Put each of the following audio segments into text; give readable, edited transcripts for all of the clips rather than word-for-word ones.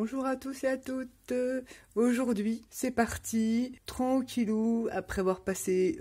Bonjour à tous et à toutes. Aujourd'hui, c'est parti, tranquillou, après avoir passé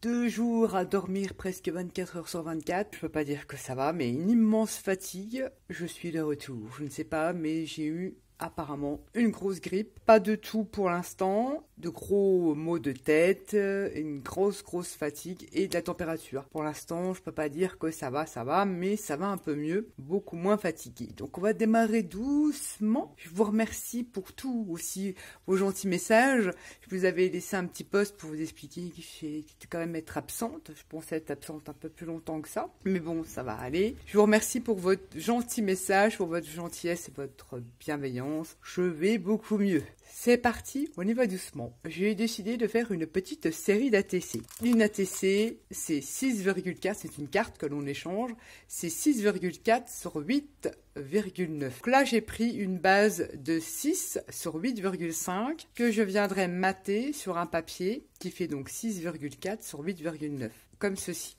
2 jours à dormir presque 24 heures sur 24. Je peux pas dire que ça va, mais une immense fatigue. Je suis de retour. Je ne sais pas, mais j'ai eu apparemment une grosse grippe. Pas de tout pour l'instant, de gros maux de tête, une grosse fatigue et de la température. Pour l'instant, je peux pas dire que ça va, mais ça va un peu mieux, beaucoup moins fatigué. Donc on va démarrer doucement. Je vous remercie pour tout aussi, vos gentils messages. Je vous avais laissé un petit post pour vous expliquer que j'étais quand même être absente. Je pensais être absente un peu plus longtemps que ça, mais bon, ça va aller. Je vous remercie pour votre gentil message, pour votre gentillesse et votre bienveillance. Je vais beaucoup mieux. C'est parti, on y va doucement. J'ai décidé de faire une petite série d'ATC. Une ATC, c'est 6,4, c'est une carte que l'on échange. C'est 6,4 sur 8,9. Donc là, j'ai pris une base de 6 sur 8,5 que je viendrai mater sur un papier qui fait donc 6,4 sur 8,9, comme ceci.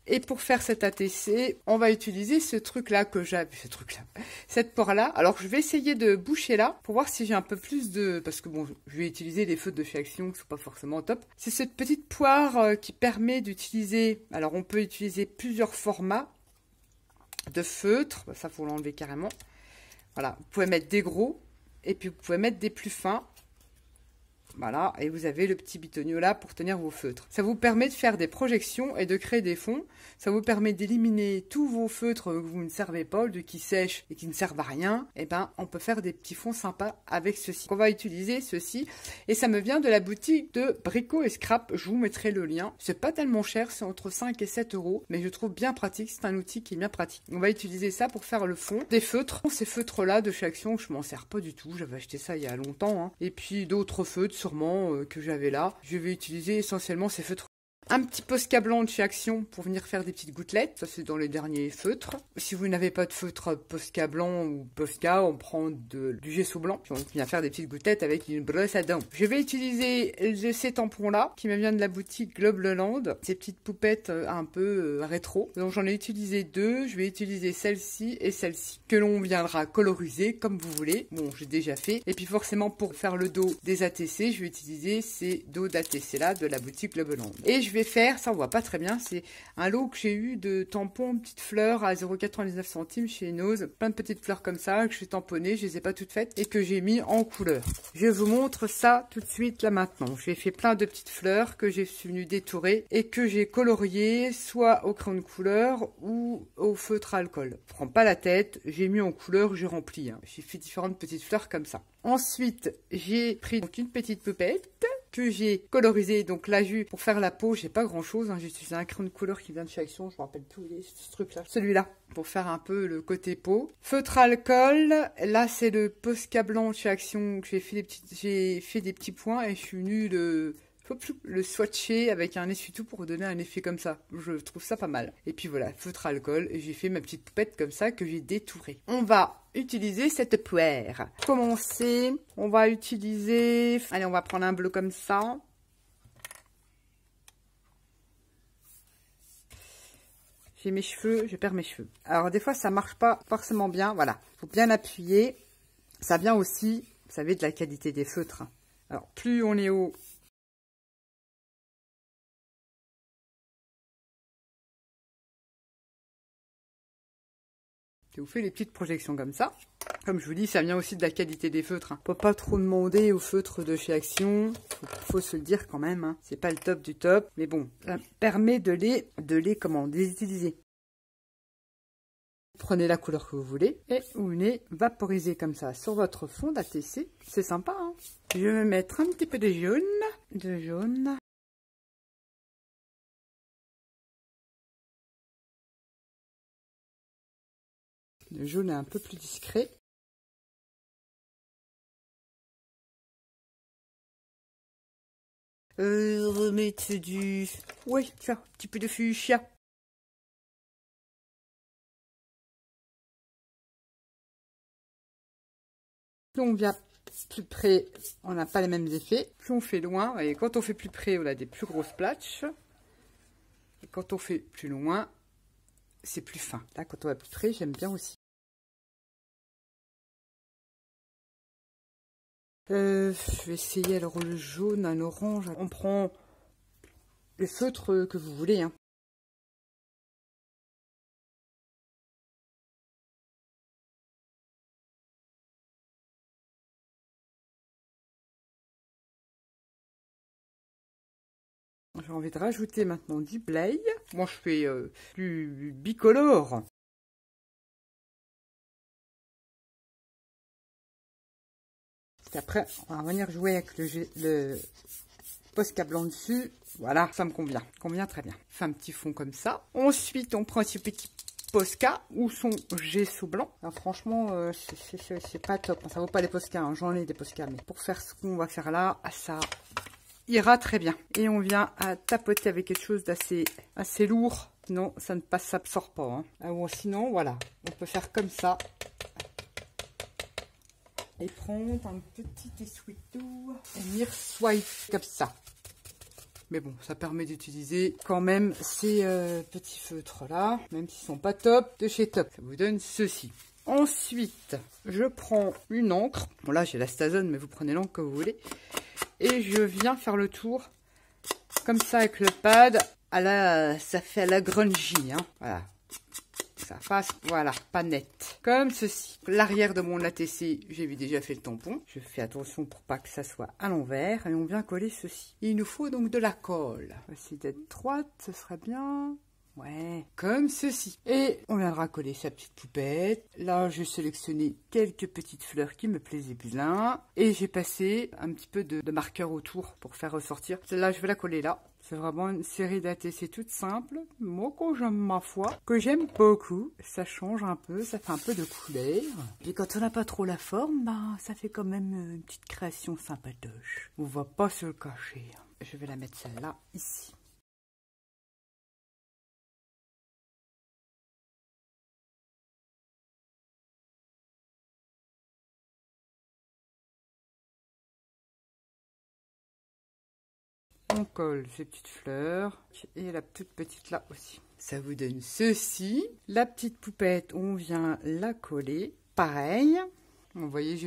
Et pour faire cet ATC, on va utiliser ce truc-là que j'avais, cette pore-là. Alors, je vais essayer de boucher là pour voir si j'ai un peu plus de... Parce que bon, je vais utiliser des feutres de chez Action qui sont pas forcément top. C'est cette petite poire qui permet d'utiliser... Alors, on peut utiliser plusieurs formats de feutres. Ça, faut l'enlever carrément. Voilà, vous pouvez mettre des gros et puis vous pouvez mettre des plus fins. Voilà, et vous avez le petit bitonio là pour tenir vos feutres. Ça vous permet de faire des projections et de créer des fonds. Ça vous permet d'éliminer tous vos feutres que vous ne servez pas, qui sèchent et qui ne servent à rien. Et ben, on peut faire des petits fonds sympas avec ceci. On va utiliser ceci. Et ça me vient de la boutique de Brico et Scrap. Je vous mettrai le lien. C'est pas tellement cher, c'est entre 5 et 7 euros. Mais je trouve bien pratique. C'est un outil qui est bien pratique. On va utiliser ça pour faire le fond des feutres. Ces feutres là de chez Action, je m'en sers pas du tout. J'avais acheté ça il y a longtemps. Hein. Et puis d'autres feutres que j'avais là. Je vais utiliser essentiellement ces feutres. Un petit Posca blanc de chez Action pour venir faire des petites gouttelettes. Ça, c'est dans les derniers feutres. Si vous n'avez pas de feutre Posca blanc ou Posca, on prend du gesso blanc. Puis on vient faire des petites gouttelettes avec une brosse à dents. Je vais utiliser ces tampons-là, qui me viennent de la boutique Globeland. Ces petites poupettes un peu rétro. Donc, j'en ai utilisé 2. Je vais utiliser celle-ci et celle-ci, que l'on viendra coloriser comme vous voulez. Bon, j'ai déjà fait. Et puis, forcément, pour faire le dos des ATC, je vais utiliser ces dos d'ATC-là de la boutique Globeland. Et je vais faire, ça on voit pas très bien, c'est un lot que j'ai eu de tampons petites fleurs à 0,99 centimes chez Nose, plein de petites fleurs comme ça que j'ai tamponnées, je les ai pas toutes faites et que j'ai mis en couleur. Je vous montre ça tout de suite là maintenant. J'ai fait plein de petites fleurs que j'ai venu détourer et que j'ai coloriées soit au crayon de couleur ou au feutre à alcool. Je prends pas la tête, j'ai mis en couleur, j'ai rempli. Hein. J'ai fait différentes petites fleurs comme ça. Ensuite, j'ai pris donc une petite poupette que j'ai colorisé. Donc là, pour faire la peau, j'ai pas grand chose. Hein. J'ai utilisé un crayon de couleur qui vient de chez Action. Je me rappelle plus ce truc-là. Celui-là, pour faire un peu le côté peau. Feutre alcool. Là, c'est le Posca blanc de chez Action. J'ai fait des petits points et je suis venue le swatcher avec un essuie-tout pour donner un effet comme ça. Je trouve ça pas mal. Et puis voilà, feutre alcool. Et j'ai fait ma petite poupette comme ça que j'ai détourée. On va utiliser cette poire. Commencer. On va utiliser... Allez, on va prendre un bleu comme ça. J'ai mes cheveux, je perds mes cheveux. Alors des fois, ça marche pas forcément bien. Voilà, faut bien appuyer. Ça vient aussi, vous savez, de la qualité des feutres. Alors, plus on est haut... Je vous fais les petites projections comme ça. Comme je vous dis, ça vient aussi de la qualité des feutres. Hein. On peut pas trop demander aux feutres de chez Action. Faut se le dire quand même. Hein. C'est pas le top du top. Mais bon, ça permet de les utiliser. Prenez la couleur que vous voulez et vous venez vaporiser comme ça sur votre fond d'ATC. C'est sympa. Hein. Je vais mettre un petit peu de jaune. Le jaune est un peu plus discret. Remettre du... Oui, tiens, un petit peu de fuchsia. Plus on vient plus près, on n'a pas les mêmes effets. Plus on fait loin, et quand on fait plus près, on a des plus grosses splotches. Et quand on fait plus loin, c'est plus fin. Là, quand on va plus près, j'aime bien aussi. Je vais essayer alors le jaune, un orange. On prend le feutre que vous voulez, hein. J'ai envie de rajouter maintenant du Blay. Moi, je fais du bicolore. Et après, on va venir jouer avec le Posca blanc dessus. Voilà, ça me convient. Convient très bien. Fait un petit fond comme ça. Ensuite, on prend ce petit Posca ou son gesso blanc. Alors, franchement, c'est pas top. Ça vaut pas les Posca, hein. J'en ai des Posca, mais pour faire ce qu'on va faire là, ça ira très bien. Et on vient à tapoter avec quelque chose assez lourd. Non, ça ne s'absorbe pas, hein. Ou sinon, voilà, on peut faire comme ça. Et prendre un petit essuie-tout et venir swipe comme ça. Mais bon, ça permet d'utiliser quand même ces petits feutres-là, même s'ils sont pas top, de chez Top. Ça vous donne ceci. Ensuite, je prends une encre. Bon, là, j'ai la Stazone, mais vous prenez l'encre que vous voulez. Et je viens faire le tour, comme ça, avec le pad. Ça fait à la grungy, hein. Voilà. Ça fasse, voilà, pas net. Comme ceci. L'arrière de mon ATC, j'ai déjà fait le tampon. Je fais attention pour pas que ça soit à l'envers. Et on vient coller ceci. Il nous faut donc de la colle. On va essayer d'être droite, ce serait bien. Ouais, comme ceci. Et on viendra coller sa petite poupette. Là, j'ai sélectionné quelques petites fleurs qui me plaisaient bien. Et j'ai passé un petit peu de marqueur autour pour faire ressortir. Celle-là, je vais la coller là. C'est vraiment une série d'ATC toute simple. Moi, que j'aime ma foi, que j'aime beaucoup. Ça change un peu, ça fait un peu de couleur. Et quand on n'a pas trop la forme, bah, ça fait quand même une petite création sympatoche. On va pas se le cacher. Je vais la mettre celle-là ici. On colle ces petites fleurs et la toute petite là aussi. Ça vous donne ceci. La petite poupette, on vient la coller. Pareil. Vous voyez,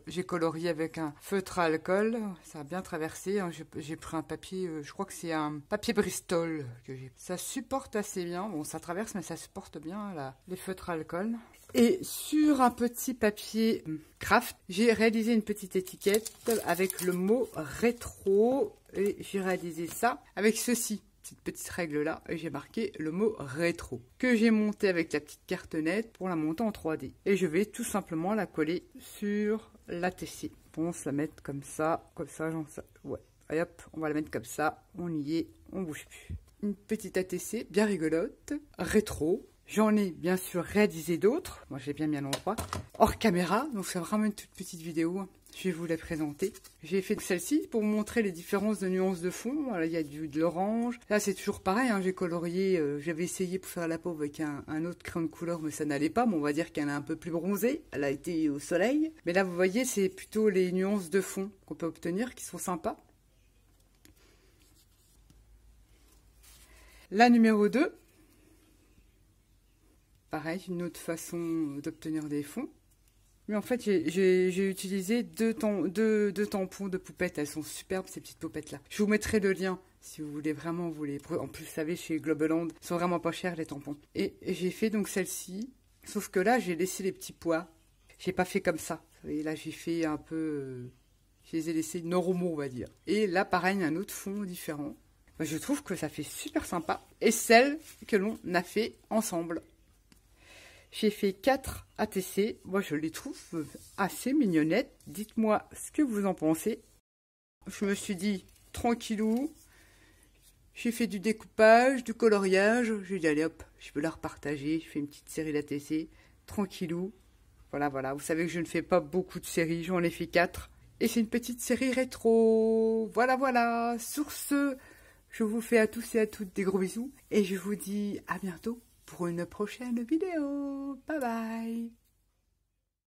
j'ai colorié avec un feutre à alcool. Ça a bien traversé. J'ai pris un papier, je crois que c'est un papier Bristol que j'ai. Ça supporte assez bien. Bon, ça traverse, mais ça supporte bien les feutres à alcool. Et sur un petit papier craft, j'ai réalisé une petite étiquette avec le mot rétro. Et j'ai réalisé ça avec ceci, cette petite règle là, et j'ai marqué le mot rétro, que j'ai monté avec la petite cartonnette pour la monter en 3D. Et je vais tout simplement la coller sur l'ATC. Bon, on se la mettre comme ça, ouais. Et hop, on va la mettre comme ça, on y est, on bouge plus. Une petite ATC bien rigolote, rétro. J'en ai bien sûr réalisé d'autres, moi j'ai bien mis à l'endroit, hors caméra, donc c'est vraiment une toute petite vidéo. Je vais vous la présenter. J'ai fait celle-ci pour vous montrer les différences de nuances de fond. Voilà, il y a de l'orange. Là, c'est toujours pareil, hein, j'ai colorié. J'avais essayé pour faire la peau avec un autre crayon de couleur, mais ça n'allait pas. Bon, on va dire qu'elle est un peu plus bronzée. Elle a été au soleil. Mais là, vous voyez, c'est plutôt les nuances de fond qu'on peut obtenir qui sont sympas. La numéro 2. Pareil, une autre façon d'obtenir des fonds. Mais en fait, j'ai utilisé deux tampons de poupettes. Elles sont superbes, ces petites poupettes-là. Je vous mettrai le lien si vous voulez vraiment vous les... En plus, vous savez, chez Globaland, ils sont vraiment pas chers, les tampons. Et j'ai fait donc celle-ci. Sauf que là, j'ai laissé les petits pois. J'ai pas fait comme ça. Vous voyez, là, j'ai fait un peu... Je les ai laissés normaux, on va dire. Et là, pareil, un autre fond différent. Je trouve que ça fait super sympa. Et celle que l'on a fait ensemble. J'ai fait 4 ATC. Moi, je les trouve assez mignonnettes. Dites-moi ce que vous en pensez. Je me suis dit, tranquillou. J'ai fait du découpage, du coloriage. J'ai dit, allez hop, je peux la repartager. Je fais une petite série d'ATC. Tranquillou. Voilà, voilà. Vous savez que je ne fais pas beaucoup de séries. J'en ai fait 4. Et c'est une petite série rétro. Voilà, voilà. Sur ce, je vous fais à tous et à toutes des gros bisous. Et je vous dis à bientôt pour une prochaine vidéo. Bye bye.